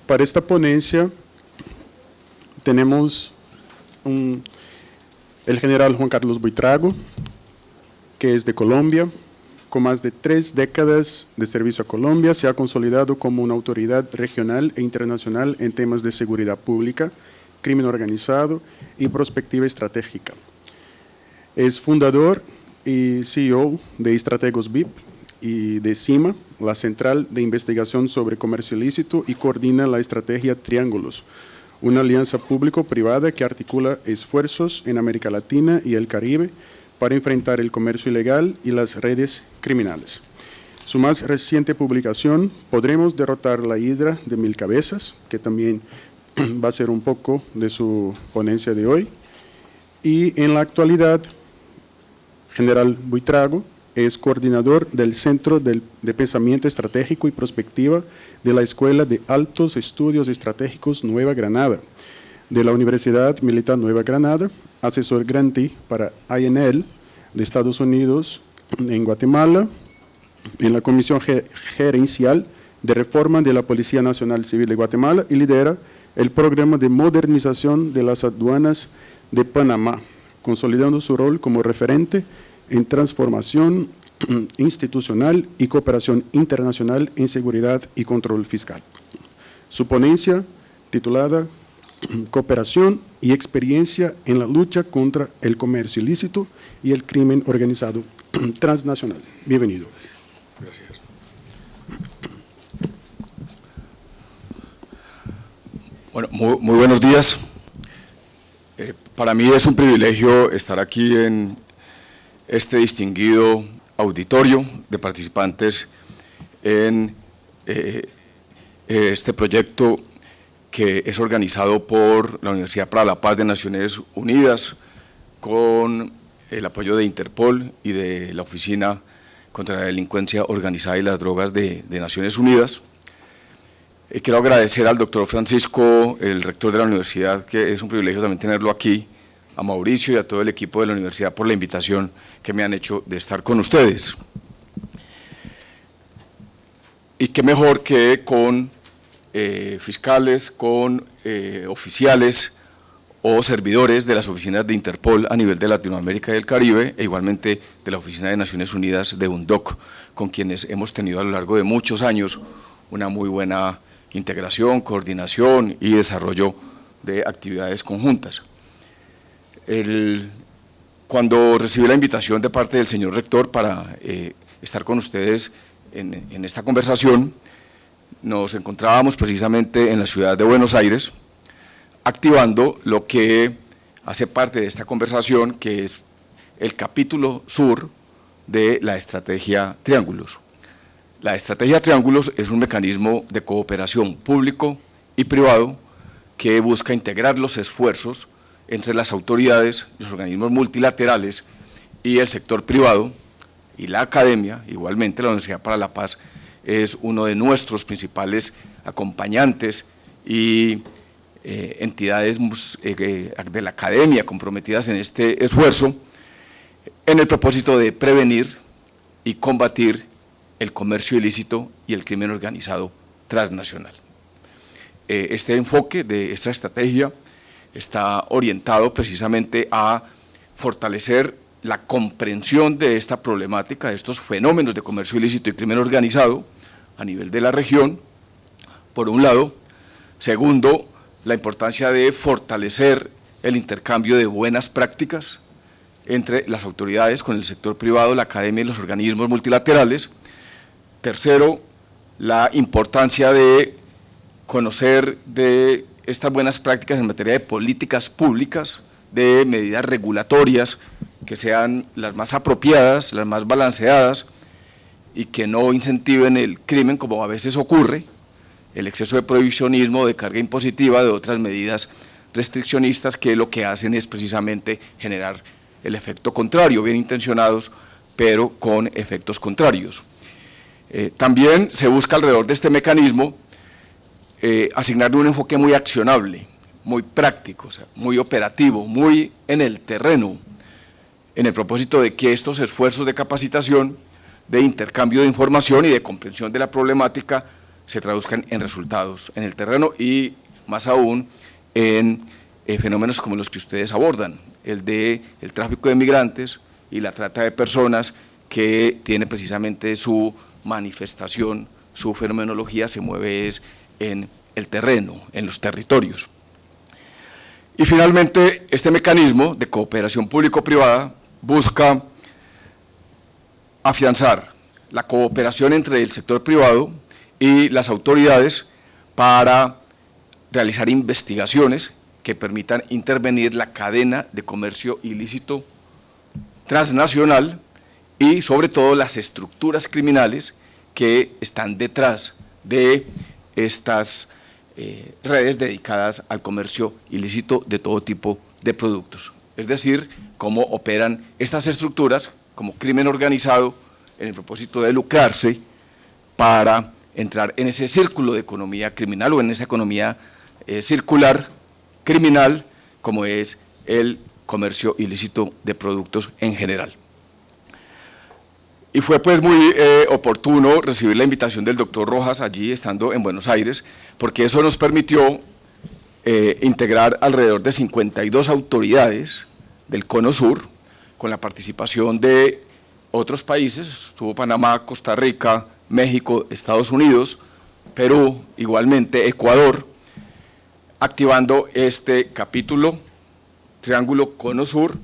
Para esta ponencia tenemos el general Juan Carlos Buitrago, que es de Colombia. Con más de 3 décadas de servicio a Colombia, se ha consolidado como una autoridad regional e internacional en temas de seguridad pública, crimen organizado y prospectiva estratégica. Es fundador y CEO de Estrategos VIP y de CIMA, la Central de Investigación sobre Comercio Ilícito, y coordina la estrategia Triángulos, una alianza público-privada que articula esfuerzos en América Latina y el Caribe para enfrentar el comercio ilegal y las redes criminales. Su más reciente publicación, Podremos derrotar la hidra de 1000 cabezas, que también va a ser un poco de su ponencia de hoy. Y en la actualidad, general Buitrago es coordinador del Centro de Pensamiento Estratégico y Prospectiva de la Escuela de Altos Estudios Estratégicos Nueva Granada, de la Universidad Militar Nueva Granada, asesor grantee para INL de Estados Unidos en Guatemala, en la Comisión Gerencial de Reforma de la Policía Nacional Civil de Guatemala, y lidera el programa de modernización de las aduanas de Panamá, consolidando su rol como referente en transformación institucional y cooperación internacional en seguridad y control fiscal. Su ponencia, titulada Cooperación y experiencia en la lucha contra el comercio ilícito y el crimen organizado transnacional. Bienvenido. Gracias. Bueno, muy buenos días. Para mí es un privilegio estar aquí en este distinguido auditorio de participantes en este proyecto que es organizado por la Universidad para la Paz de Naciones Unidas, con el apoyo de Interpol y de la Oficina contra la Delincuencia Organizada y las Drogas de Naciones Unidas. Quiero agradecer al doctor Francisco, el rector de la universidad, que es un privilegio también tenerlo aquí, a Mauricio y a todo el equipo de la universidad por la invitación que me han hecho de estar con ustedes. Y qué mejor que con fiscales, con oficiales o servidores de las oficinas de Interpol a nivel de Latinoamérica y el Caribe, e igualmente de la Oficina de Naciones Unidas de UNDOC, con quienes hemos tenido a lo largo de muchos años una muy buena integración, coordinación y desarrollo de actividades conjuntas. Cuando recibí la invitación de parte del señor rector para estar con ustedes en esta conversación, nos encontrábamos precisamente en la ciudad de Buenos Aires, activando lo que hace parte de esta conversación, que es el capítulo sur de la estrategia Triángulos. La estrategia Triángulos es un mecanismo de cooperación público y privado que busca integrar los esfuerzos entre las autoridades, los organismos multilaterales y el sector privado y la academia. Igualmente la Universidad para la Paz es uno de nuestros principales acompañantes y entidades de la academia comprometidas en este esfuerzo, en el propósito de prevenir y combatir el comercio ilícito y el crimen organizado transnacional. Este enfoque de esta estrategia está orientado precisamente a fortalecer la comprensión de esta problemática, de estos fenómenos de comercio ilícito y crimen organizado a nivel de la región, por un lado. Segundo, la importancia de fortalecer el intercambio de buenas prácticas entre las autoridades con el sector privado, la academia y los organismos multilaterales. Tercero, la importancia de conocer de estas buenas prácticas en materia de políticas públicas, de medidas regulatorias que sean las más apropiadas, las más balanceadas y que no incentiven el crimen, como a veces ocurre, el exceso de prohibicionismo, de carga impositiva, de otras medidas restriccionistas que lo que hacen es precisamente generar el efecto contrario, bien intencionados, pero con efectos contrarios. También se busca alrededor de este mecanismo asignarle un enfoque muy accionable, muy práctico, o sea, muy operativo, muy en el terreno, en el propósito de que estos esfuerzos de capacitación, de intercambio de información y de comprensión de la problemática se traduzcan en resultados en el terreno y más aún en fenómenos como los que ustedes abordan, el tráfico de migrantes y la trata de personas, que tiene precisamente su manifestación, su fenomenología se mueve en el terreno, en los territorios. Y finalmente, este mecanismo de cooperación público-privada busca afianzar la cooperación entre el sector privado y las autoridades para realizar investigaciones que permitan intervenir la cadena de comercio ilícito transnacional y sobre todo las estructuras criminales que están detrás de estas redes dedicadas al comercio ilícito de todo tipo de productos. Es decir, cómo operan estas estructuras como crimen organizado en el propósito de lucrarse para entrar en ese círculo de economía criminal o en esa economía circular criminal como es el comercio ilícito de productos en general. Y fue pues muy oportuno recibir la invitación del doctor Rojas allí estando en Buenos Aires, porque eso nos permitió integrar alrededor de 52 autoridades del Cono Sur, con la participación de otros países, estuvo Panamá, Costa Rica, México, Estados Unidos, Perú, igualmente Ecuador, activando este capítulo Triángulo Cono Sur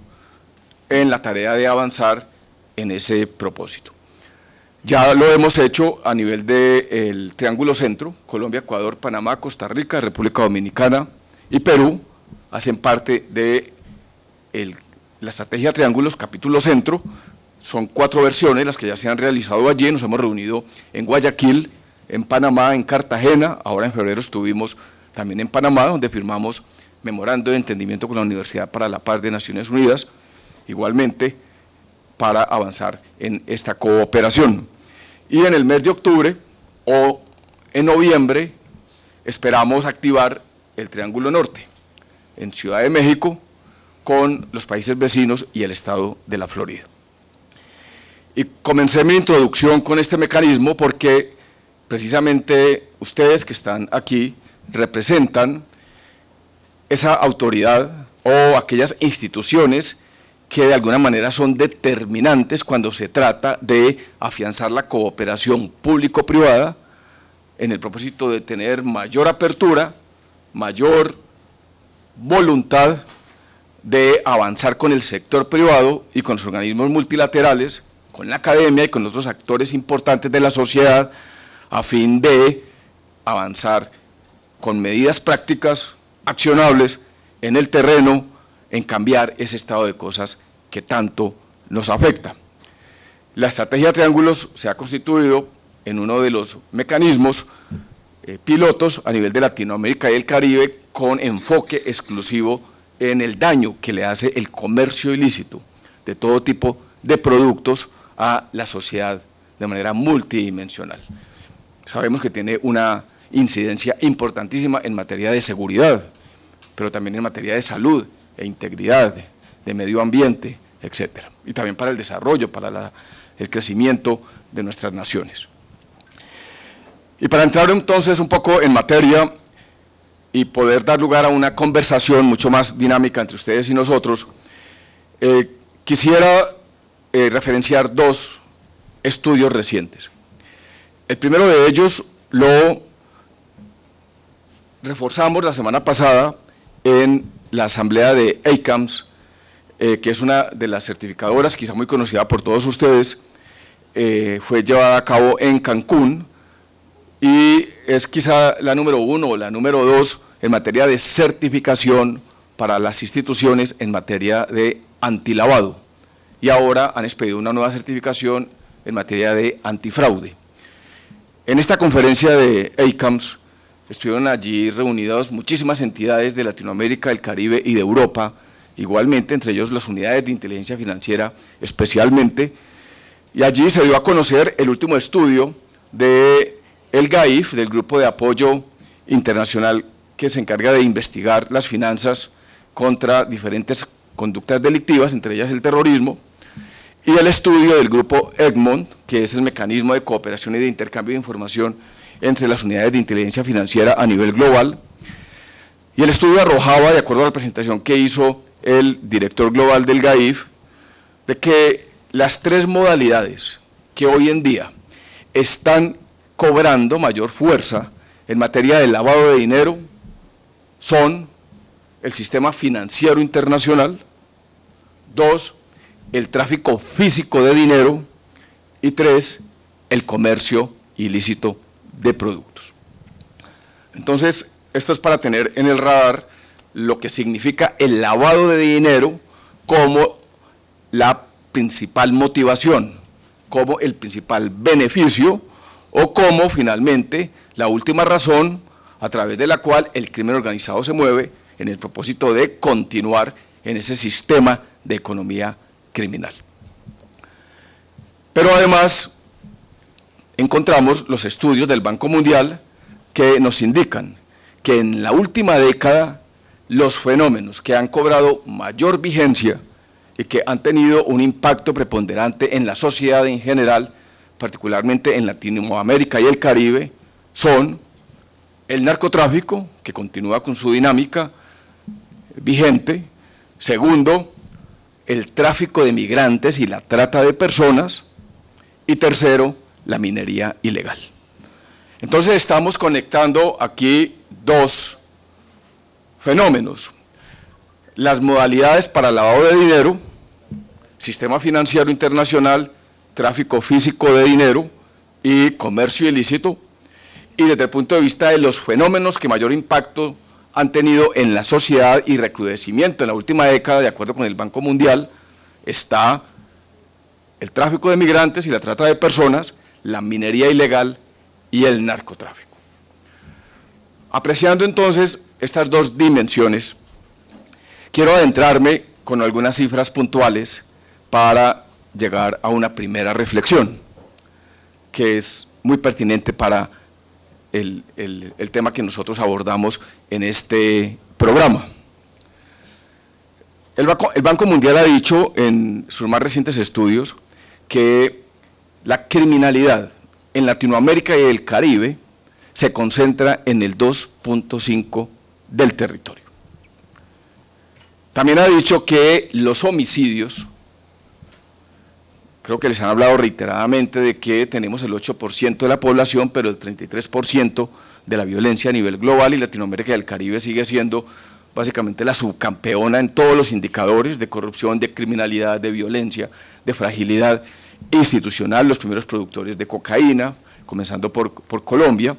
en la tarea de avanzar en ese propósito. Ya lo hemos hecho a nivel del Triángulo Centro, Colombia, Ecuador, Panamá, Costa Rica, República Dominicana y Perú, hacen parte de la estrategia Triángulos, capítulo Centro. Son 4 versiones las que ya se han realizado allí. Nos hemos reunido en Guayaquil, en Panamá, en Cartagena, ahora en febrero estuvimos también en Panamá, donde firmamos memorando de entendimiento con la Universidad para la Paz de Naciones Unidas, igualmente para avanzar en esta cooperación. Y en el mes de octubre o en noviembre esperamos activar el Triángulo Norte, en Ciudad de México, con los países vecinos y el estado de la Florida. Y comencé mi introducción con este mecanismo porque precisamente ustedes que están aquí representan esa autoridad o aquellas instituciones que de alguna manera son determinantes cuando se trata de afianzar la cooperación público-privada en el propósito de tener mayor apertura, mayor voluntad de avanzar con el sector privado y con los organismos multilaterales, con la academia y con otros actores importantes de la sociedad, a fin de avanzar con medidas prácticas, accionables, en el terreno, en cambiar ese estado de cosas que tanto nos afecta. La estrategia Triángulos se ha constituido en uno de los mecanismos pilotos a nivel de Latinoamérica y el Caribe, con enfoque exclusivo en el daño que le hace el comercio ilícito de todo tipo de productos a la sociedad de manera multidimensional. Sabemos que tiene una incidencia importantísima en materia de seguridad, pero también en materia de salud e integridad, de medio ambiente, etcétera, y también para el desarrollo, para el crecimiento de nuestras naciones. Y para entrar entonces un poco en materia y poder dar lugar a una conversación mucho más dinámica entre ustedes y nosotros, quisiera referenciar 2 estudios recientes. El primero de ellos lo reforzamos la semana pasada en la asamblea de ACAMS, que es una de las certificadoras, quizá muy conocida por todos ustedes, fue llevada a cabo en Cancún y es quizá la número 1 o la número 2 en materia de certificación para las instituciones en materia de antilavado, y ahora han expedido una nueva certificación en materia de antifraude. En esta conferencia de ACAMS estuvieron allí reunidas muchísimas entidades de Latinoamérica, del Caribe y de Europa, igualmente, entre ellos las unidades de inteligencia financiera especialmente, y allí se dio a conocer el último estudio del GAIF, del Grupo de Apoyo Internacional que se encarga de investigar las finanzas contra diferentes conductas delictivas, entre ellas el terrorismo, y el estudio del Grupo Egmont, que es el mecanismo de cooperación y de intercambio de información entre las unidades de inteligencia financiera a nivel global. Y el estudio arrojaba, de acuerdo a la presentación que hizo el director global del GAIF, de que las tres modalidades que hoy en día están cobrando mayor fuerza en materia de lavado de dinero son el sistema financiero internacional, 2, el tráfico físico de dinero y 3, el comercio ilícito de productos. Entonces, esto es para tener en el radar lo que significa el lavado de dinero como la principal motivación, como el principal beneficio o como finalmente la última razón a través de la cual el crimen organizado se mueve en el propósito de continuar en ese sistema de economía criminal. Pero además encontramos los estudios del Banco Mundial que nos indican que en la última década los fenómenos que han cobrado mayor vigencia y que han tenido un impacto preponderante en la sociedad en general, particularmente en Latinoamérica y el Caribe, son el narcotráfico, que continúa con su dinámica vigente; segundo, el tráfico de migrantes y la trata de personas; y tercero, la minería ilegal. Entonces estamos conectando aquí dos fenómenos: las modalidades para lavado de dinero, sistema financiero internacional, tráfico físico de dinero y comercio ilícito, y desde el punto de vista de los fenómenos que mayor impacto han tenido en la sociedad y recrudecimiento en la última década, de acuerdo con el Banco Mundial, está el tráfico de migrantes y la trata de personas, la minería ilegal y el narcotráfico. Apreciando entonces estas dos dimensiones, quiero adentrarme con algunas cifras puntuales para llegar a una primera reflexión, que es muy pertinente para el tema que nosotros abordamos en este programa. El Banco Mundial ha dicho en sus más recientes estudios que la criminalidad en Latinoamérica y el Caribe se concentra en el 2.5% del territorio. También ha dicho que los homicidios, creo que les han hablado reiteradamente de que tenemos el 8% de la población, pero el 33% de la violencia a nivel global, y Latinoamérica y el Caribe sigue siendo básicamente la subcampeona en todos los indicadores de corrupción, de criminalidad, de violencia, de fragilidad institucional, los primeros productores de cocaína, comenzando por Colombia.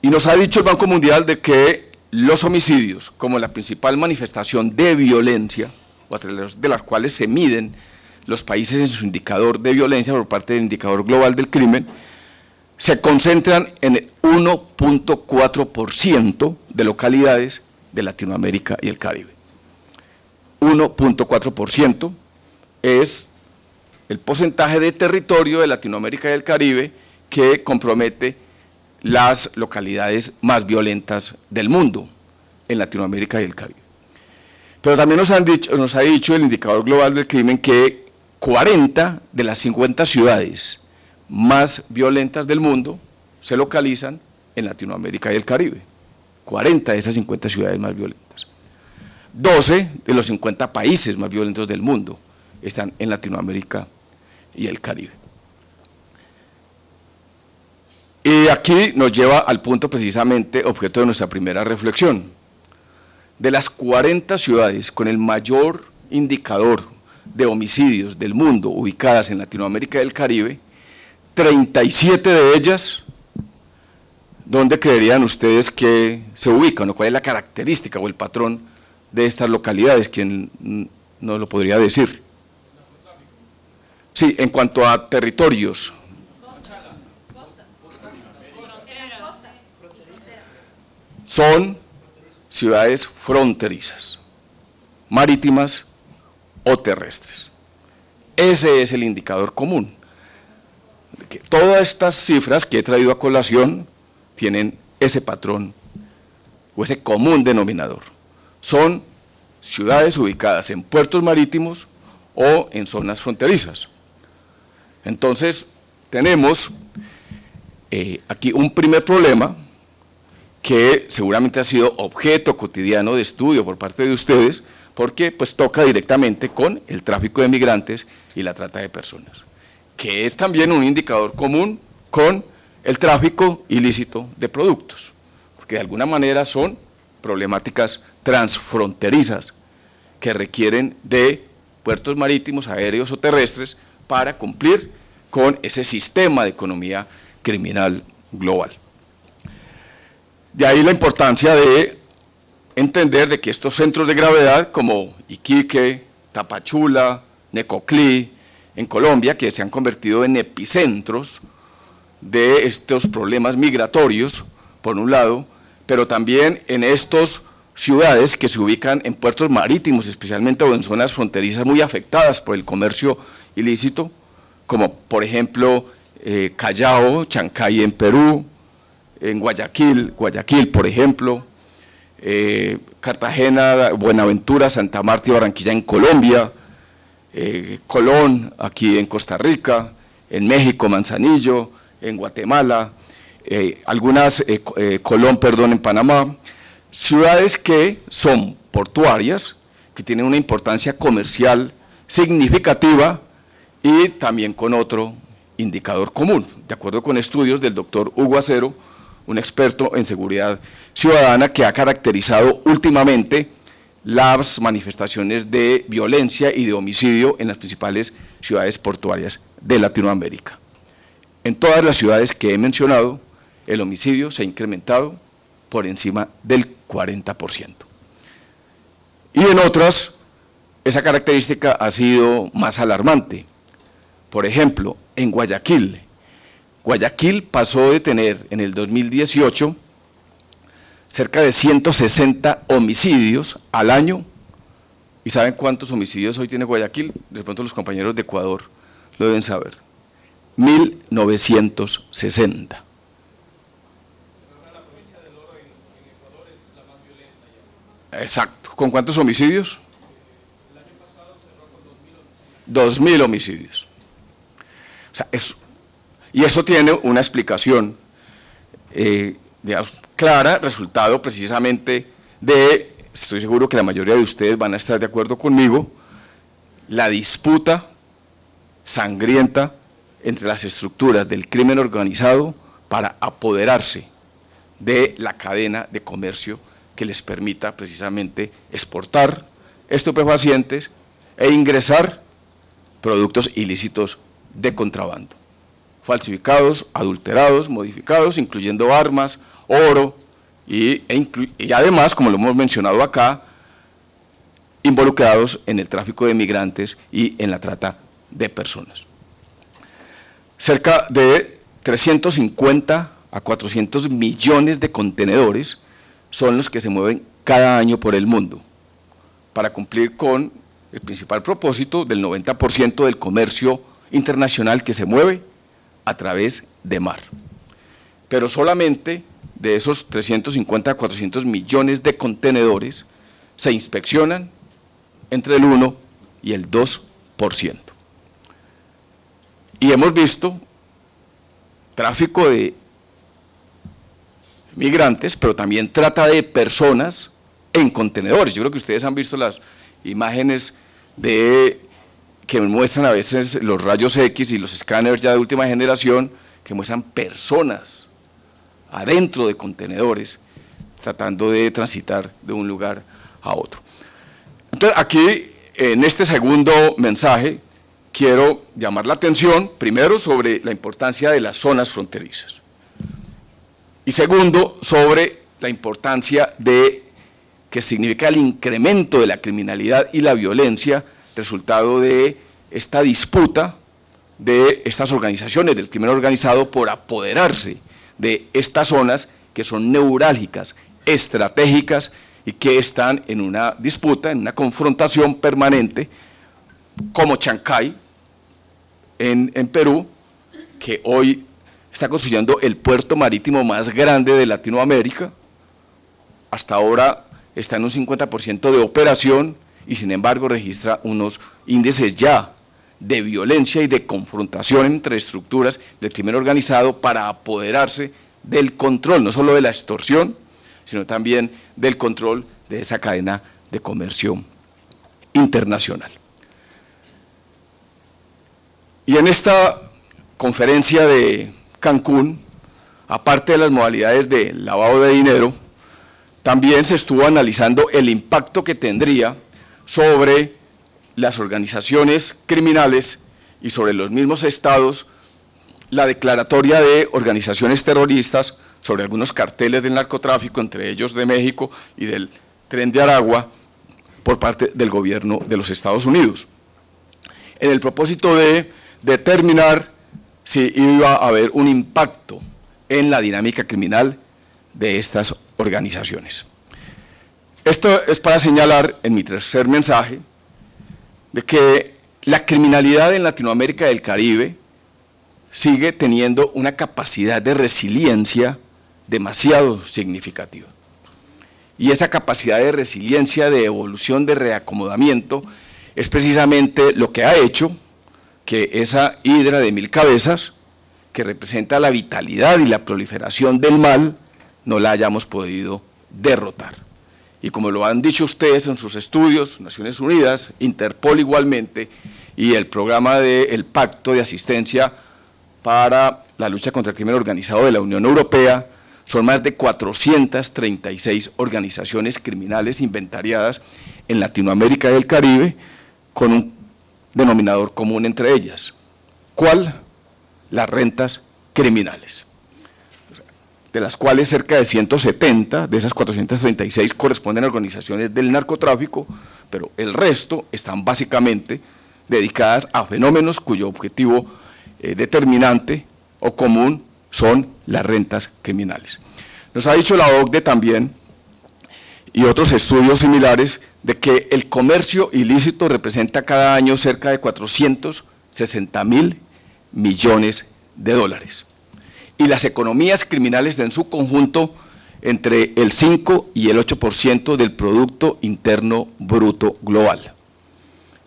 Y nos ha dicho el Banco Mundial de que los homicidios, como la principal manifestación de violencia, o a través de las cuales se miden los países en su indicador de violencia por parte del indicador global del crimen, se concentran en el 1.4% de localidades de Latinoamérica y el Caribe. 1.4% es el porcentaje de territorio de Latinoamérica y el Caribe que compromete las localidades más violentas del mundo en Latinoamérica y el Caribe. Pero también nos ha dicho el indicador global del crimen que 40 de las 50 ciudades más violentas del mundo se localizan en Latinoamérica y el Caribe. 40 de esas 50 ciudades más violentas. 12 de los 50 países más violentos del mundo están en Latinoamérica y el Caribe. Y aquí nos lleva al punto precisamente objeto de nuestra primera reflexión. De las 40 ciudades con el mayor indicador de homicidios del mundo ubicadas en Latinoamérica y el Caribe, 37 de ellas, ¿dónde creerían ustedes que se ubican? ¿O cuál es la característica o el patrón de estas localidades? ¿Quién nos lo podría decir? Sí, en cuanto a territorios. Son ciudades fronterizas, marítimas o terrestres. Ese es el indicador común. Que todas estas cifras que he traído a colación tienen ese patrón o ese común denominador. Son ciudades ubicadas en puertos marítimos o en zonas fronterizas. Entonces, tenemos aquí un primer problema que seguramente ha sido objeto cotidiano de estudio por parte de ustedes, porque pues toca directamente con el tráfico de migrantes y la trata de personas, que es también un indicador común con el tráfico ilícito de productos, porque de alguna manera son problemáticas transfronterizas que requieren de puertos marítimos, aéreos o terrestres para cumplir con ese sistema de economía criminal global. De ahí la importancia de entender de que estos centros de gravedad como Iquique, Tapachula, Necoclí, en Colombia, que se han convertido en epicentros de estos problemas migratorios, por un lado, pero también en estas ciudades que se ubican en puertos marítimos, especialmente o en zonas fronterizas muy afectadas por el comercio ilícito, como por ejemplo Callao, Chancay en Perú, en Guayaquil, por ejemplo, Cartagena, Buenaventura, Santa Marta y Barranquilla en Colombia, Colón aquí en Costa Rica, en México Manzanillo, en Guatemala, Colón en Panamá, ciudades que son portuarias, que tienen una importancia comercial significativa y también con otro indicador común, de acuerdo con estudios del doctor Hugo Acero, un experto en seguridad ciudadana que ha caracterizado últimamente las manifestaciones de violencia y de homicidio en las principales ciudades portuarias de Latinoamérica. En todas las ciudades que he mencionado, el homicidio se ha incrementado por encima del 40%. Y en otras, esa característica ha sido más alarmante. Por ejemplo, en Guayaquil. Guayaquil pasó de tener en el 2018 cerca de 160 homicidios al año. ¿Y saben cuántos homicidios hoy tiene Guayaquil? De pronto los compañeros de Ecuador lo deben saber. 1960. Exacto. ¿Con cuántos homicidios? El año pasado cerró con 2.000 homicidios. O sea, y eso tiene una explicación clara, resultado precisamente de, estoy seguro que la mayoría de ustedes van a estar de acuerdo conmigo, la disputa sangrienta entre las estructuras del crimen organizado para apoderarse de la cadena de comercio que les permita precisamente exportar estupefacientes e ingresar productos ilícitos de contrabando, falsificados, adulterados, modificados, incluyendo armas, oro y además, como lo hemos mencionado acá, involucrados en el tráfico de migrantes y en la trata de personas. Cerca de 350 a 400 millones de contenedores son los que se mueven cada año por el mundo para cumplir con el principal propósito del 90% del comercio internacional que se mueve a través de mar. Pero solamente de esos 350 a 400 millones de contenedores se inspeccionan entre el 1 y el 2%. Y hemos visto tráfico de migrantes, pero también trata de personas en contenedores. Yo creo que ustedes han visto las imágenes que muestran a veces los rayos X y los escáneres ya de última generación, que muestran personas adentro de contenedores tratando de transitar de un lugar a otro. Entonces, aquí, en este segundo mensaje, quiero llamar la atención, primero, sobre la importancia de las zonas fronterizas. Y segundo, sobre la importancia de que significa el incremento de la criminalidad y la violencia, resultado de esta disputa de estas organizaciones del crimen organizado por apoderarse de estas zonas que son neurálgicas, estratégicas y que están en una disputa, en una confrontación permanente, como Chancay en Perú, que hoy está construyendo el puerto marítimo más grande de Latinoamérica. Hasta ahora está en un 50% de operación y sin embargo registra unos índices ya de violencia y de confrontación entre estructuras del crimen organizado para apoderarse del control, no solo de la extorsión, sino también del control de esa cadena de comercio internacional. Y en esta conferencia de Cancún, aparte de las modalidades de lavado de dinero, también se estuvo analizando el impacto que tendría sobre las organizaciones criminales y sobre los mismos estados la declaratoria de organizaciones terroristas sobre algunos carteles del narcotráfico, entre ellos de México y del Tren de Aragua, por parte del gobierno de los Estados Unidos, en el propósito de determinar si iba a haber un impacto en la dinámica criminal de estas organizaciones. Esto es para señalar, en mi tercer mensaje, de que la criminalidad en Latinoamérica y el Caribe sigue teniendo una capacidad de resiliencia demasiado significativa. Y esa capacidad de resiliencia, de evolución, de reacomodamiento, es precisamente lo que ha hecho que esa hidra de 1000 cabezas, que representa la vitalidad y la proliferación del mal, no la hayamos podido derrotar. Y como lo han dicho ustedes en sus estudios, Naciones Unidas, Interpol igualmente, y el programa del Pacto de Asistencia para la lucha contra el crimen organizado de la Unión Europea, son más de 436 organizaciones criminales inventariadas en Latinoamérica y el Caribe, con un denominador común entre ellas. ¿Cuál? Las rentas criminales, de las cuales cerca de 170 de esas 436 corresponden a organizaciones del narcotráfico, pero el resto están básicamente dedicadas a fenómenos cuyo objetivo determinante o común son las rentas criminales. Nos ha dicho la OCDE también, y otros estudios similares, de que el comercio ilícito representa cada año cerca de 460.000 millones de dólares. Y las economías criminales en su conjunto entre el 5 y el 8% del Producto Interno Bruto Global.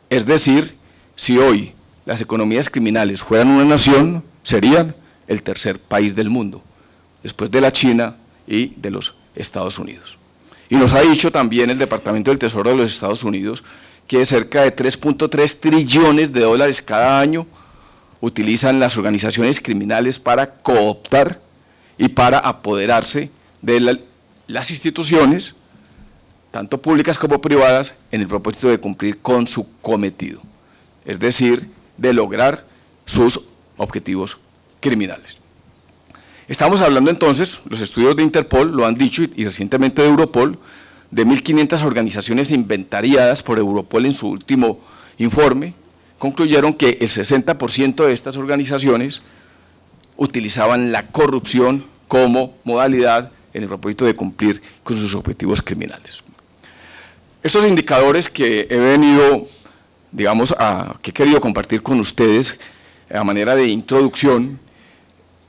Es decir, si hoy las economías criminales fueran una nación, serían el tercer país del mundo, después de la China y de los Estados Unidos. Y nos ha dicho también el Departamento del Tesoro de los Estados Unidos que cerca de 3.3 trillones de dólares cada año utilizan las organizaciones criminales para cooptar y para apoderarse de las instituciones, tanto públicas como privadas, en el propósito de cumplir con su cometido, es decir, de lograr sus objetivos criminales. Estamos hablando entonces, los estudios de Interpol lo han dicho y recientemente de Europol, de 1.500 organizaciones inventariadas por Europol en su último informe, concluyeron que el 60% de estas organizaciones utilizaban la corrupción como modalidad en el propósito de cumplir con sus objetivos criminales. Estos indicadores que he venido, digamos, que he querido compartir con ustedes a manera de introducción,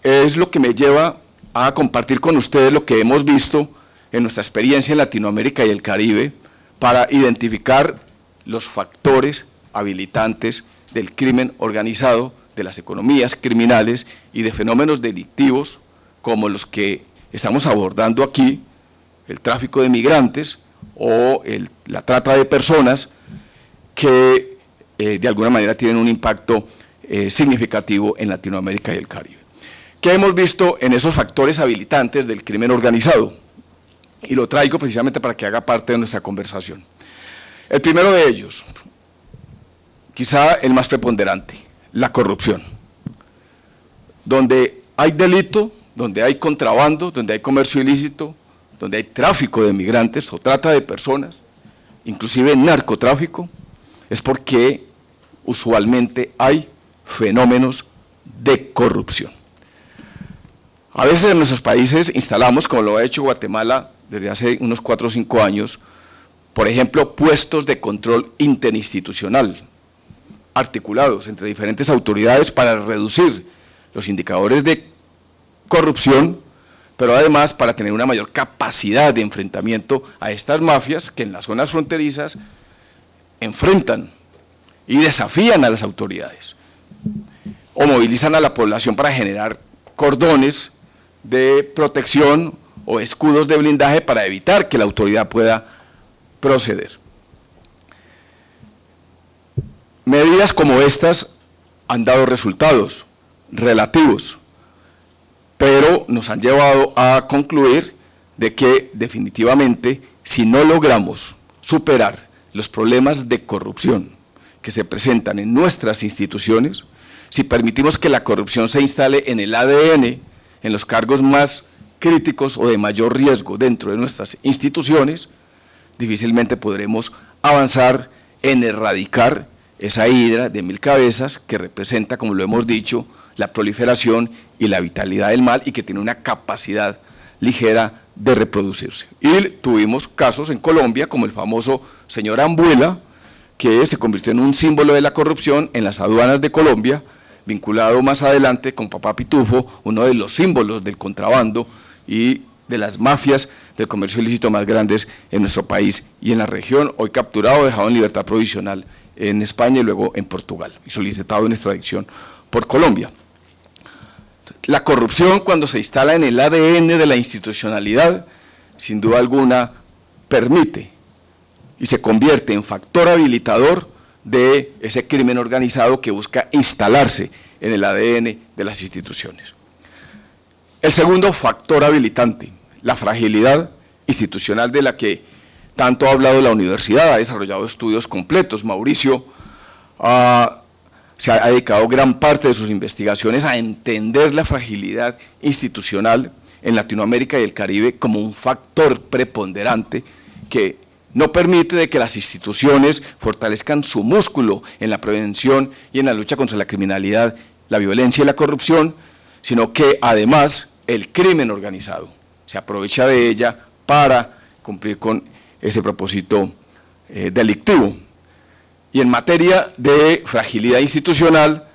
es lo que me lleva a compartir con ustedes lo que hemos visto en nuestra experiencia en Latinoamérica y el Caribe para identificar los factores habilitantes del crimen organizado, de las economías criminales y de fenómenos delictivos como los que estamos abordando aquí, el tráfico de migrantes o la trata de personas, que de alguna manera tienen un impacto significativo en Latinoamérica y el Caribe. ¿Qué hemos visto en esos factores habilitantes del crimen organizado? Y lo traigo precisamente para que haga parte de nuestra conversación. El primero de ellos, quizá el más preponderante, la corrupción. Donde hay delito, donde hay contrabando, donde hay comercio ilícito, donde hay tráfico de migrantes o trata de personas, inclusive narcotráfico, es porque usualmente hay fenómenos de corrupción. A veces en nuestros países instalamos, como lo ha hecho Guatemala desde hace unos 4 o 5 años, por ejemplo, puestos de control interinstitucional, articulados entre diferentes autoridades para reducir los indicadores de corrupción, pero además para tener una mayor capacidad de enfrentamiento a estas mafias que en las zonas fronterizas enfrentan y desafían a las autoridades, o movilizan a la población para generar cordones de protección o escudos de blindaje para evitar que la autoridad pueda proceder. Medidas como estas han dado resultados relativos, pero nos han llevado a concluir de que definitivamente, si no logramos superar los problemas de corrupción que se presentan en nuestras instituciones, si permitimos que la corrupción se instale en el ADN, en los cargos más críticos o de mayor riesgo dentro de nuestras instituciones, difícilmente podremos avanzar en erradicar esa hidra de 1000 cabezas que representa, como lo hemos dicho, la proliferación y la vitalidad del mal y que tiene una capacidad ligera de reproducirse. Y tuvimos casos en Colombia, como el famoso señor Ambuela, que se convirtió en un símbolo de la corrupción en las aduanas de Colombia, vinculado más adelante con Papá Pitufo, uno de los símbolos del contrabando y de las mafias del comercio ilícito más grandes en nuestro país y en la región, hoy capturado, dejado en libertad provisional en España y luego en Portugal, y solicitado en extradición por Colombia. La corrupción, cuando se instala en el ADN de la institucionalidad, sin duda alguna permite y se convierte en factor habilitador de ese crimen organizado que busca instalarse en el ADN de las instituciones. El segundo factor habilitante, la fragilidad institucional de la que tanto ha hablado la universidad, ha desarrollado estudios completos. Mauricio se ha dedicado gran parte de sus investigaciones a entender la fragilidad institucional en Latinoamérica y el Caribe como un factor preponderante que no permite de que las instituciones fortalezcan su músculo en la prevención y en la lucha contra la criminalidad, la violencia y la corrupción, sino que además el crimen organizado se aprovecha de ella para cumplir con ese propósito delictivo. Y en materia de fragilidad institucional,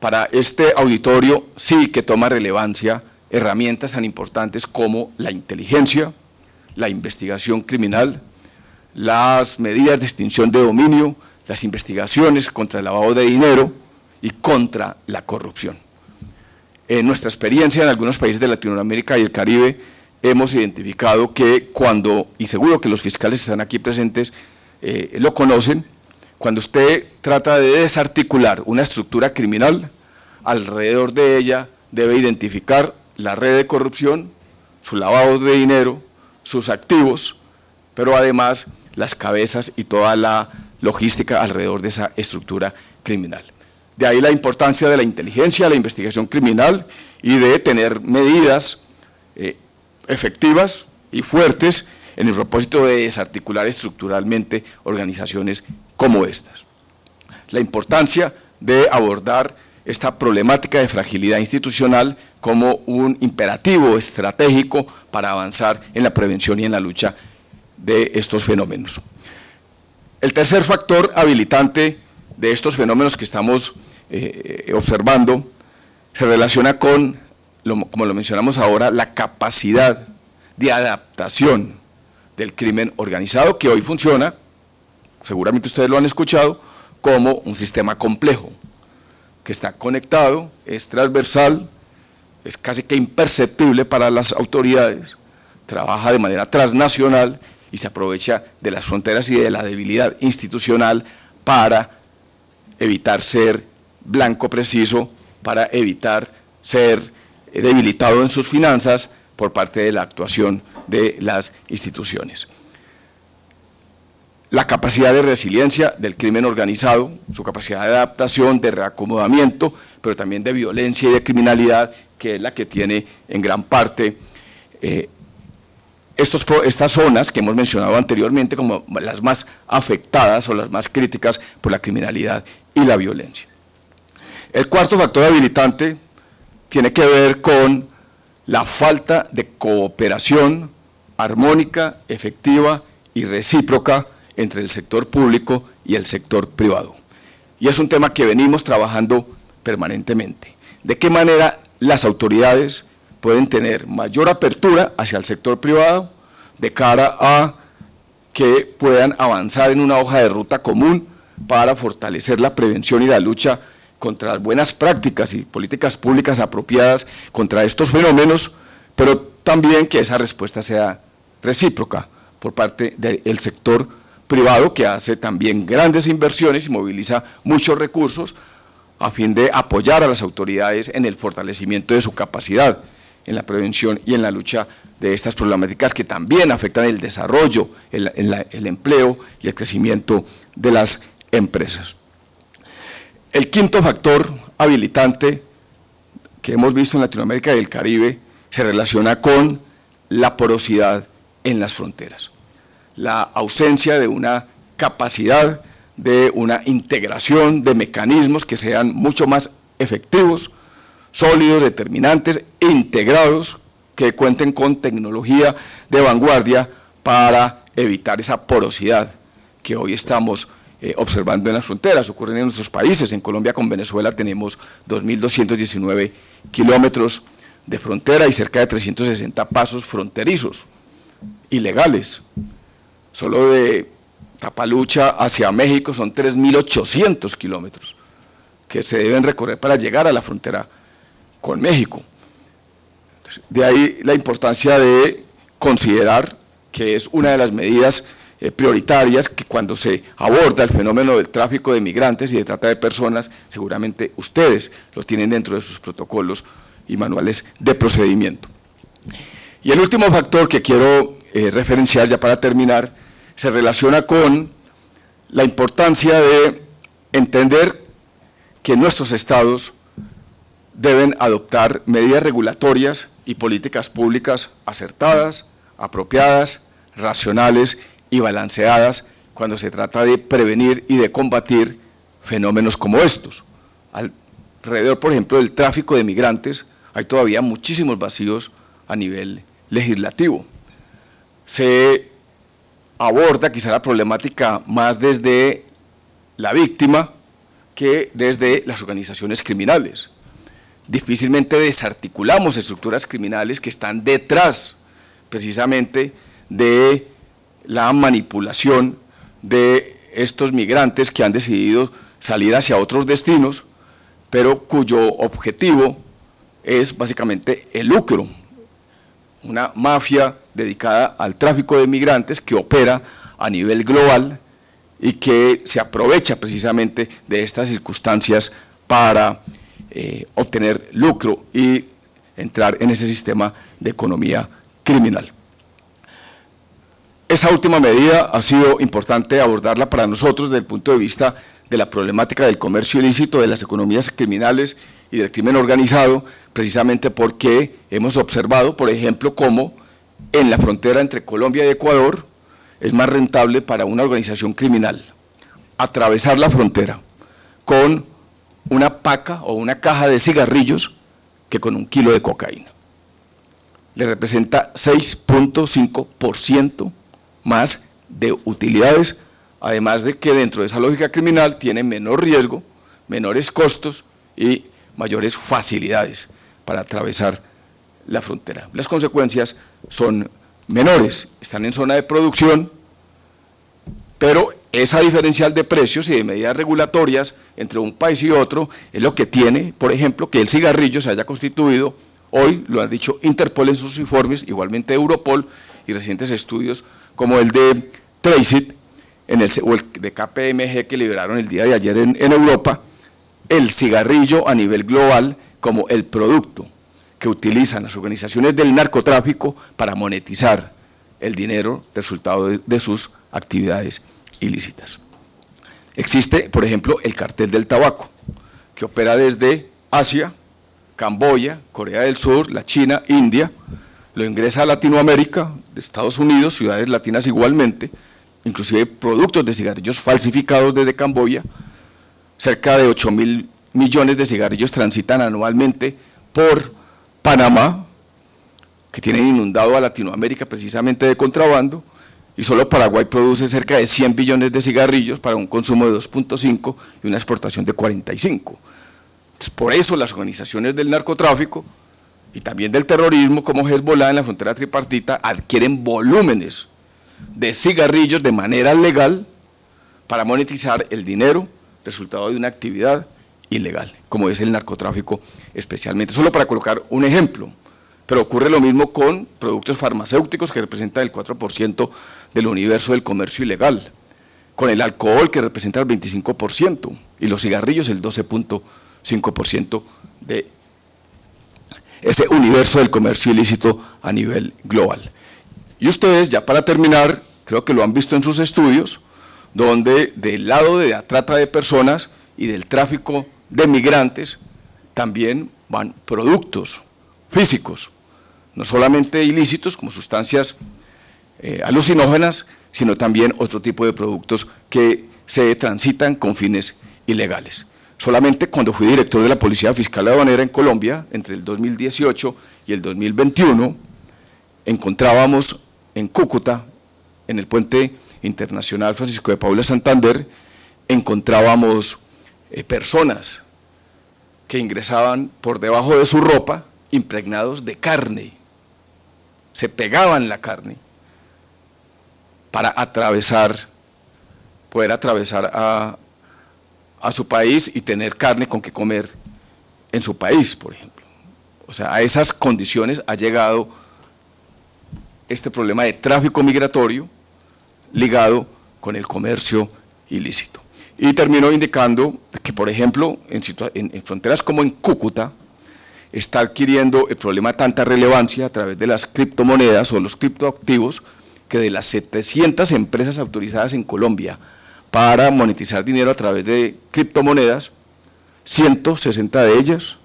para este auditorio sí que toma relevancia herramientas tan importantes como la inteligencia, la investigación criminal, las medidas de extinción de dominio, las investigaciones contra el lavado de dinero y contra la corrupción. En nuestra experiencia en algunos países de Latinoamérica y el Caribe hemos identificado que cuando, y seguro que los fiscales que están aquí presentes lo conocen, cuando usted trata de desarticular una estructura criminal, alrededor de ella debe identificar la red de corrupción, su lavado de dinero, sus activos, pero además las cabezas y toda la logística alrededor de esa estructura criminal. De ahí la importancia de la inteligencia, la investigación criminal y de tener medidas efectivas y fuertes en el propósito de desarticular estructuralmente organizaciones como estas. La importancia de abordar esta problemática de fragilidad institucional como un imperativo estratégico para avanzar en la prevención y en la lucha de estos fenómenos. El tercer factor habilitante de estos fenómenos que estamos observando se relaciona con, como lo mencionamos ahora, la capacidad de adaptación del crimen organizado, que hoy funciona, seguramente ustedes lo han escuchado, como un sistema complejo, que está conectado, es transversal, es casi que imperceptible para las autoridades, trabaja de manera transnacional y se aprovecha de las fronteras y de la debilidad institucional para evitar ser blanco preciso, para evitar ser debilitado en sus finanzas por parte de la actuación de las instituciones. La capacidad de resiliencia del crimen organizado, su capacidad de adaptación, de reacomodamiento, pero también de violencia y de criminalidad, que es la que tiene en gran parte estas zonas que hemos mencionado anteriormente como las más afectadas o las más críticas por la criminalidad y la violencia. El cuarto factor habilitante tiene que ver con la falta de cooperación armónica, efectiva y recíproca entre el sector público y el sector privado. Y es un tema que venimos trabajando permanentemente. ¿De qué manera las autoridades pueden tener mayor apertura hacia el sector privado de cara a que puedan avanzar en una hoja de ruta común para fortalecer la prevención y la lucha contra las buenas prácticas y políticas públicas apropiadas contra estos fenómenos, pero también que esa respuesta sea recíproca por parte del sector privado, que hace también grandes inversiones y moviliza muchos recursos a fin de apoyar a las autoridades en el fortalecimiento de su capacidad, en la prevención y en la lucha de estas problemáticas que también afectan el desarrollo, el empleo y el crecimiento de las empresas. El quinto factor habilitante que hemos visto en Latinoamérica y el Caribe se relaciona con la porosidad en las fronteras, la ausencia de una capacidad de una integración de mecanismos que sean mucho más efectivos, sólidos, determinantes, integrados, que cuenten con tecnología de vanguardia para evitar esa porosidad que hoy estamos observando en las fronteras. Ocurren en nuestros países. En Colombia con Venezuela tenemos 2.219 kilómetros de frontera y cerca de 360 pasos fronterizos ilegales. Solo de Tapalucha hacia México son 3.800 kilómetros que se deben recorrer para llegar a la frontera con México. De ahí la importancia de considerar que es una de las medidas prioritarias que cuando se aborda el fenómeno del tráfico de migrantes y de trata de personas, seguramente ustedes lo tienen dentro de sus protocolos y manuales de procedimiento. Y el último factor que quiero referenciar ya para terminar se relaciona con la importancia de entender que nuestros estados deben adoptar medidas regulatorias y políticas públicas acertadas, apropiadas, racionales y balanceadas cuando se trata de prevenir y de combatir fenómenos como estos. Alrededor, por ejemplo, del tráfico de migrantes, hay todavía muchísimos vacíos a nivel legislativo. Se aborda quizá la problemática más desde la víctima que desde las organizaciones criminales. Difícilmente desarticulamos estructuras criminales que están detrás precisamente de la manipulación de estos migrantes que han decidido salir hacia otros destinos, pero cuyo objetivo es básicamente el lucro. Una mafia dedicada al tráfico de migrantes que opera a nivel global y que se aprovecha precisamente de estas circunstancias para obtener lucro y entrar en ese sistema de economía criminal. Esa última medida ha sido importante abordarla para nosotros desde el punto de vista de la problemática del comercio ilícito, de las economías criminales y del crimen organizado, precisamente porque hemos observado, por ejemplo, cómo en la frontera entre Colombia y Ecuador es más rentable para una organización criminal atravesar la frontera con una paca o una caja de cigarrillos que con 1 kilo de cocaína. Le representa 6.5% más de utilidades, además de que dentro de esa lógica criminal tiene menor riesgo, menores costos y mayores facilidades para atravesar la frontera. Las consecuencias son menores, están en zona de producción, pero esa diferencial de precios y de medidas regulatorias entre un país y otro es lo que tiene, por ejemplo, que el cigarrillo se haya constituido, hoy lo ha dicho Interpol en sus informes, igualmente Europol y recientes estudios como el de Tracit o el de KPMG que liberaron el día de ayer en Europa, el cigarrillo a nivel global como el producto que utilizan las organizaciones del narcotráfico para monetizar el dinero resultado de sus actividades ilícitas. Existe, por ejemplo, el cartel del tabaco, que opera desde Asia, Camboya, Corea del Sur, la China, India, lo ingresa a Latinoamérica, de Estados Unidos, ciudades latinas igualmente, inclusive productos de cigarrillos falsificados desde Camboya. Cerca de 8.000 millones de cigarrillos transitan anualmente por Panamá, que tienen inundado a Latinoamérica precisamente de contrabando, y solo Paraguay produce cerca de 100 billones de cigarrillos para un consumo de 2.5 y una exportación de 45. Entonces, por eso las organizaciones del narcotráfico y también del terrorismo como Hezbollah en la frontera tripartita adquieren volúmenes de cigarrillos de manera legal para monetizar el dinero resultado de una actividad ilegal, como es el narcotráfico especialmente. Solo para colocar un ejemplo, pero ocurre lo mismo con productos farmacéuticos, que representan el 4% del universo del comercio ilegal, con el alcohol, que representa el 25%, y los cigarrillos el 12.5% de ese universo del comercio ilícito a nivel global. Y ustedes, ya para terminar, creo que lo han visto en sus estudios, donde del lado de la trata de personas y del tráfico de migrantes también van productos físicos, no solamente ilícitos como sustancias alucinógenas, sino también otro tipo de productos que se transitan con fines ilegales. Solamente cuando fui director de la Policía Fiscal Aduanera en Colombia, entre el 2018 y el 2021, encontrábamos en Cúcuta, en el puente internacional Francisco de Paula Santander, encontrábamos personas que ingresaban por debajo de su ropa impregnados de carne, se pegaban la carne para poder atravesar a su país y tener carne con que comer en su país, por ejemplo. O sea, a esas condiciones ha llegado este problema de tráfico migratorio ligado con el comercio ilícito. Y termino indicando que, por ejemplo, en fronteras como en Cúcuta, está adquiriendo el problema tanta relevancia a través de las criptomonedas o los criptoactivos, que de las 700 empresas autorizadas en Colombia para monetizar dinero a través de criptomonedas, 160 de ellas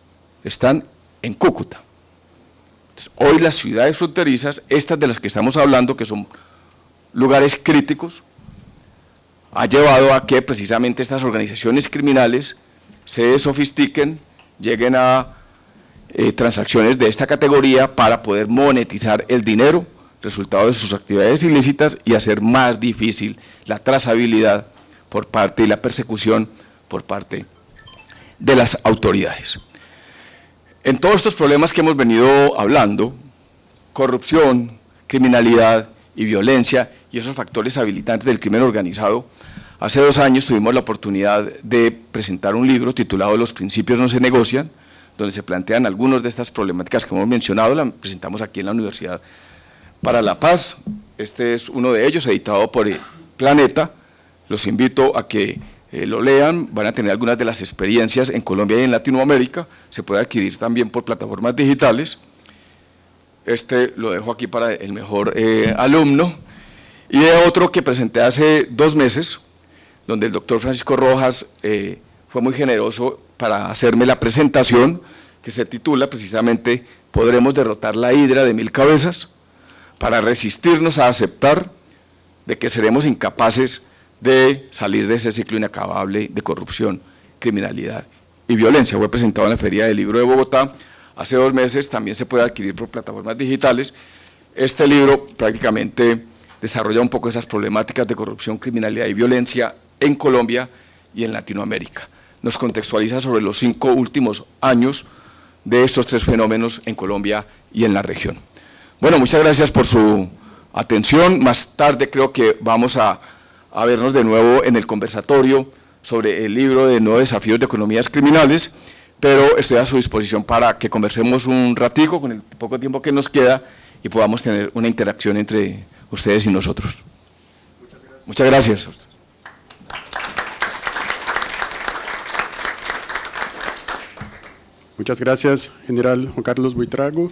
están en Cúcuta. Entonces, hoy las ciudades fronterizas, estas de las que estamos hablando, que son lugares críticos, ha llevado a que precisamente estas organizaciones criminales se sofistiquen, lleguen a transacciones de esta categoría para poder monetizar el dinero resultado de sus actividades ilícitas y hacer más difícil la trazabilidad por parte y la persecución por parte de las autoridades. En todos estos problemas que hemos venido hablando, corrupción, criminalidad y violencia y esos factores habilitantes del crimen organizado, hace 2 años tuvimos la oportunidad de presentar un libro titulado Los principios no se negocian, donde se plantean algunas de estas problemáticas que hemos mencionado. La presentamos aquí en la Universidad para la Paz. Este es uno de ellos, editado por Planeta. Los invito a que lo lean, van a tener algunas de las experiencias en Colombia y en Latinoamérica. Se puede adquirir también por plataformas digitales. Este lo dejo aquí para el mejor alumno. Y de otro que presenté hace 2 meses, donde el doctor Francisco Rojas fue muy generoso para hacerme la presentación, que se titula precisamente ¿Podremos derrotar la hidra de 1000 cabezas? Para resistirnos a aceptar de que seremos incapaces de salir de ese ciclo inacabable de corrupción, criminalidad y violencia. Fue presentado en la Feria del Libro de Bogotá hace 2 meses, también se puede adquirir por plataformas digitales. Este libro prácticamente desarrolla un poco esas problemáticas de corrupción, criminalidad y violencia en Colombia y en Latinoamérica. Nos contextualiza sobre los 5 últimos años de estos 3 fenómenos en Colombia y en la región. Bueno, muchas gracias por su atención. Más tarde creo que vamos a vernos de nuevo en el conversatorio sobre el libro de Nuevos Desafíos de Economías Criminales, pero estoy a su disposición para que conversemos un ratico con el poco tiempo que nos queda y podamos tener una interacción entre ustedes y nosotros. Muchas gracias. Muchas gracias, General Juan Carlos Buitrago.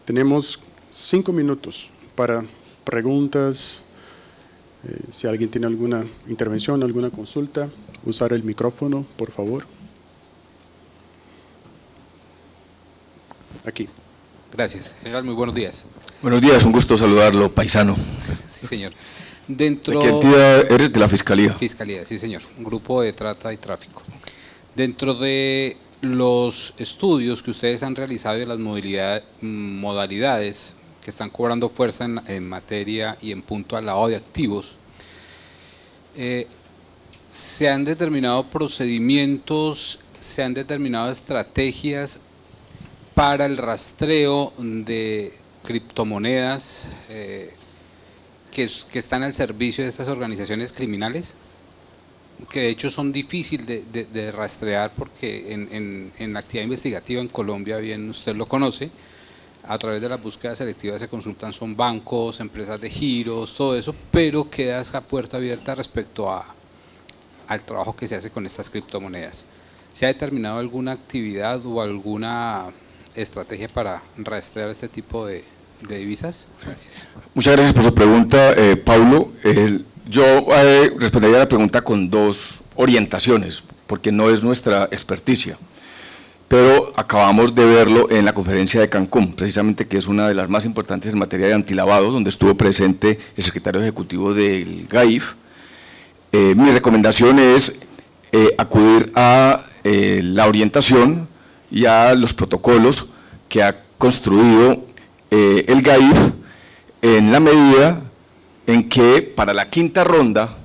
Tenemos 5 minutos para preguntas. Si alguien tiene alguna intervención, alguna consulta, usar el micrófono, por favor. Aquí. Gracias. General, muy buenos días. Buenos días, un gusto saludarlo, paisano. Sí, señor. ¿De qué entidad eres? De la Fiscalía. Fiscalía, sí, señor. Un grupo de trata y tráfico. Dentro de los estudios que ustedes han realizado y las modalidades que están cobrando fuerza en materia y en punto al lavado de activos, se han determinado procedimientos, se han determinado estrategias para el rastreo de criptomonedas que están al servicio de estas organizaciones criminales. que de hecho son difíciles de rastrear porque en la actividad investigativa en Colombia, bien usted lo conoce, a través de las búsquedas selectivas se consultan son bancos, empresas de giros, todo eso, pero queda esa puerta abierta respecto al trabajo que se hace con estas criptomonedas. ¿Se ha determinado alguna actividad o alguna estrategia para rastrear este tipo de divisas? Gracias. Muchas gracias por su pregunta, Paulo. Yo respondería a la pregunta con dos orientaciones, porque no es nuestra experticia, pero acabamos de verlo en la conferencia de Cancún, precisamente, que es una de las más importantes en materia de antilavado, donde estuvo presente el secretario ejecutivo del GAIF. Mi recomendación es acudir a la orientación y a los protocolos que ha construido el GAIF en la medida en que para la quinta ronda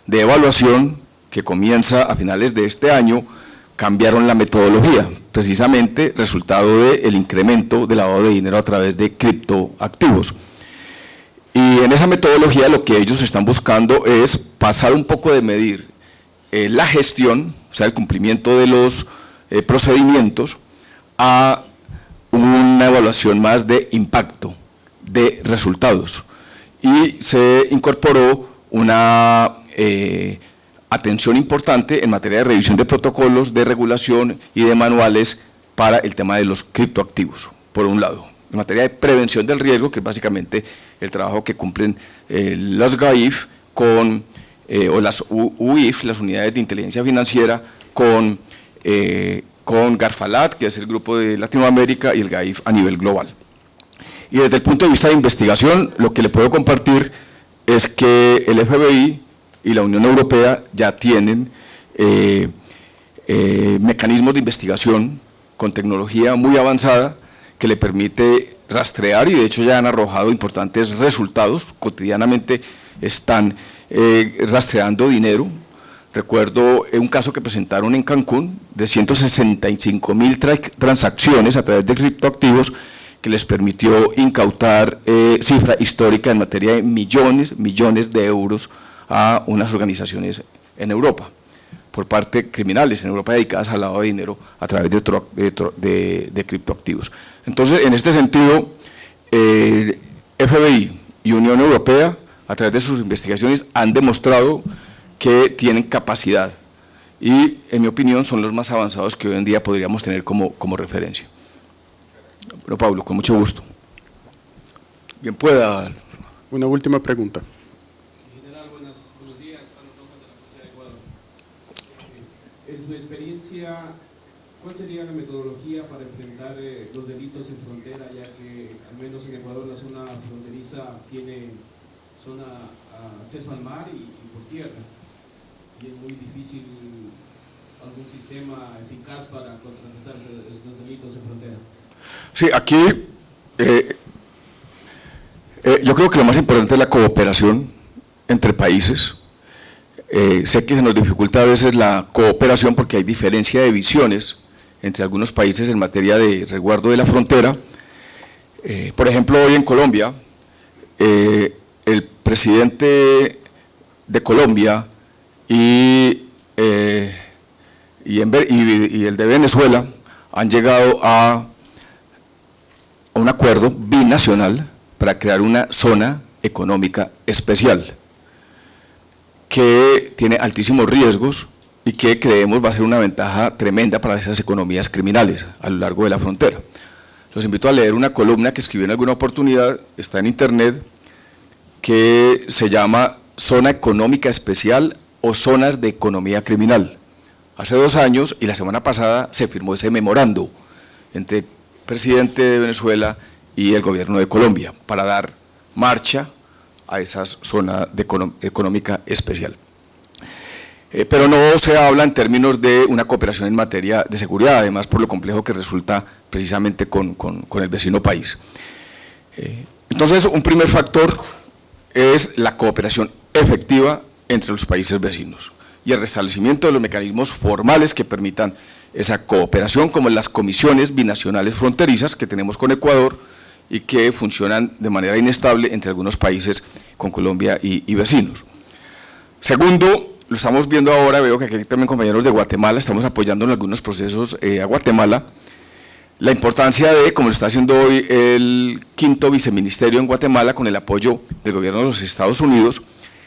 de evaluación que comienza a finales de este año cambiaron la metodología, precisamente resultado del incremento del lavado de dinero a través de criptoactivos. Y en esa metodología lo que ellos están buscando es pasar un poco de medir la gestión, o sea, el cumplimiento de los procedimientos, a una evaluación más de impacto, de resultados. Y se incorporó una atención importante en materia de revisión de protocolos, de regulación y de manuales para el tema de los criptoactivos, por un lado. En materia de prevención del riesgo, que es básicamente el trabajo que cumplen los GAIF con, o las UIF, las unidades de inteligencia financiera, con Garfalat, que es el grupo de Latinoamérica, y el GAIF a nivel global. Y desde el punto de vista de investigación, lo que le puedo compartir es que el FBI y la Unión Europea ya tienen mecanismos de investigación con tecnología muy avanzada que le permite rastrear, y de hecho ya han arrojado importantes resultados. Cotidianamente están rastreando dinero. Recuerdo un caso que presentaron en Cancún de 165.000 transacciones a través de criptoactivos que les permitió incautar cifra histórica en materia de millones de euros a unas organizaciones en Europa, por parte criminales en Europa dedicadas al lavado de dinero a través de criptoactivos. Entonces, en este sentido, FBI y Unión Europea, a través de sus investigaciones, han demostrado que tienen capacidad y, en mi opinión, son los más avanzados que hoy en día podríamos tener como referencia. Bueno, Pablo, con mucho gusto. Bien pueda. Una última pregunta. General, buenos días. Carlos Rojas, de la Policía de Ecuador. En su experiencia, ¿cuál sería la metodología para enfrentar los delitos en frontera, ya que al menos en Ecuador la zona fronteriza tiene acceso al mar y por tierra? Y es muy difícil algún sistema eficaz para contrarrestar los delitos en frontera. Sí, aquí yo creo que lo más importante es la cooperación entre países. Sé que se nos dificulta a veces la cooperación porque hay diferencia de visiones entre algunos países en materia de resguardo de la frontera. Por ejemplo, hoy en Colombia, el presidente de Colombia y el de Venezuela han llegado a un acuerdo binacional para crear una zona económica especial que tiene altísimos riesgos y que creemos va a ser una ventaja tremenda para esas economías criminales a lo largo de la frontera. Los invito a leer una columna que escribí en alguna oportunidad, está en internet, que se llama Zona Económica Especial o Zonas de Economía Criminal. Hace 2 años y la semana pasada se firmó ese memorando entre el presidente de Venezuela y el gobierno de Colombia para dar marcha a esa zona económica especial. Pero no se habla en términos de una cooperación en materia de seguridad, además por lo complejo que resulta precisamente con el vecino país. Entonces, un primer factor es la cooperación efectiva entre los países vecinos y el restablecimiento de los mecanismos formales que permitan esa cooperación, como las comisiones binacionales fronterizas que tenemos con Ecuador y que funcionan de manera inestable entre algunos países con Colombia y vecinos. Segundo, lo estamos viendo ahora, veo que aquí hay también compañeros de Guatemala, estamos apoyando en algunos procesos a Guatemala. La importancia de, como lo está haciendo hoy el 5º viceministerio en Guatemala, con el apoyo del gobierno de los Estados Unidos,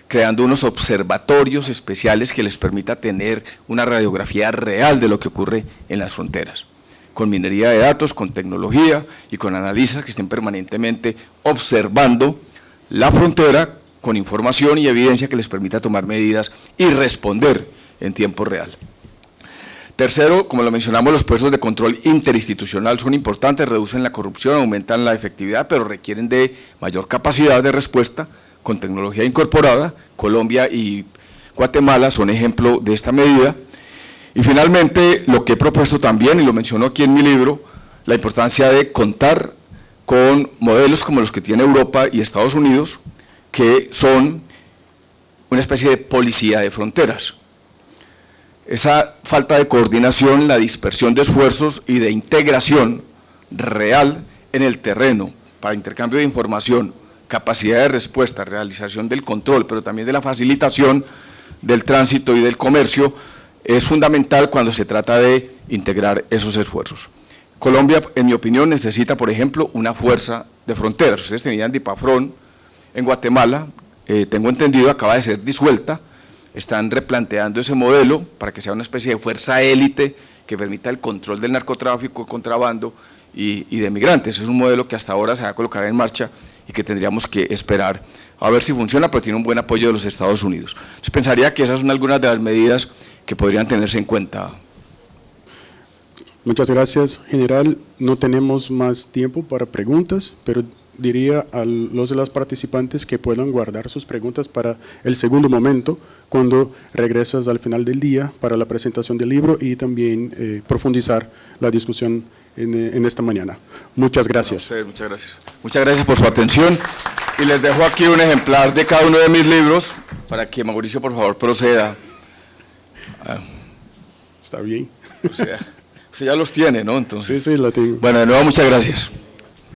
creando unos observatorios especiales que les permita tener una radiografía real de lo que ocurre en las fronteras, con minería de datos, con tecnología y con analistas que estén permanentemente observando la frontera con información y evidencia que les permita tomar medidas y responder en tiempo real. Tercero, como lo mencionamos, los puestos de control interinstitucional son importantes, reducen la corrupción, aumentan la efectividad, pero requieren de mayor capacidad de respuesta con tecnología incorporada. Colombia y Guatemala son ejemplo de esta medida. Y finalmente, lo que he propuesto también, y lo menciono aquí en mi libro, la importancia de contar con modelos como los que tiene Europa y Estados Unidos, que son una especie de policía de fronteras. Esa falta de coordinación, la dispersión de esfuerzos y de integración real en el terreno para intercambio de información, capacidad de respuesta, realización del control, pero también de la facilitación del tránsito y del comercio, es fundamental cuando se trata de integrar esos esfuerzos. Colombia, en mi opinión, necesita, por ejemplo, una fuerza de fronteras. Ustedes tenían DIPAFRON en Guatemala, tengo entendido, acaba de ser disuelta. Están replanteando ese modelo para que sea una especie de fuerza élite que permita el control del narcotráfico, el contrabando y de migrantes. Es un modelo que hasta ahora se va a colocar en marcha y que tendríamos que esperar a ver si funciona, pero tiene un buen apoyo de los Estados Unidos. Entonces, pensaría que esas son algunas de las medidas que podrían tenerse en cuenta. Muchas gracias, general. No tenemos más tiempo para preguntas, pero diría a los de las participantes que puedan guardar sus preguntas para el segundo momento, cuando regresas al final del día para la presentación del libro y también profundizar la discusión en esta mañana. Muchas gracias. Muchas gracias. Muchas gracias por su atención y les dejo aquí un ejemplar de cada uno de mis libros para que Mauricio, por favor, proceda. Está bien. O sea, usted ya los tiene, ¿no? Entonces, sí, la tengo. Bueno, de nuevo, muchas gracias.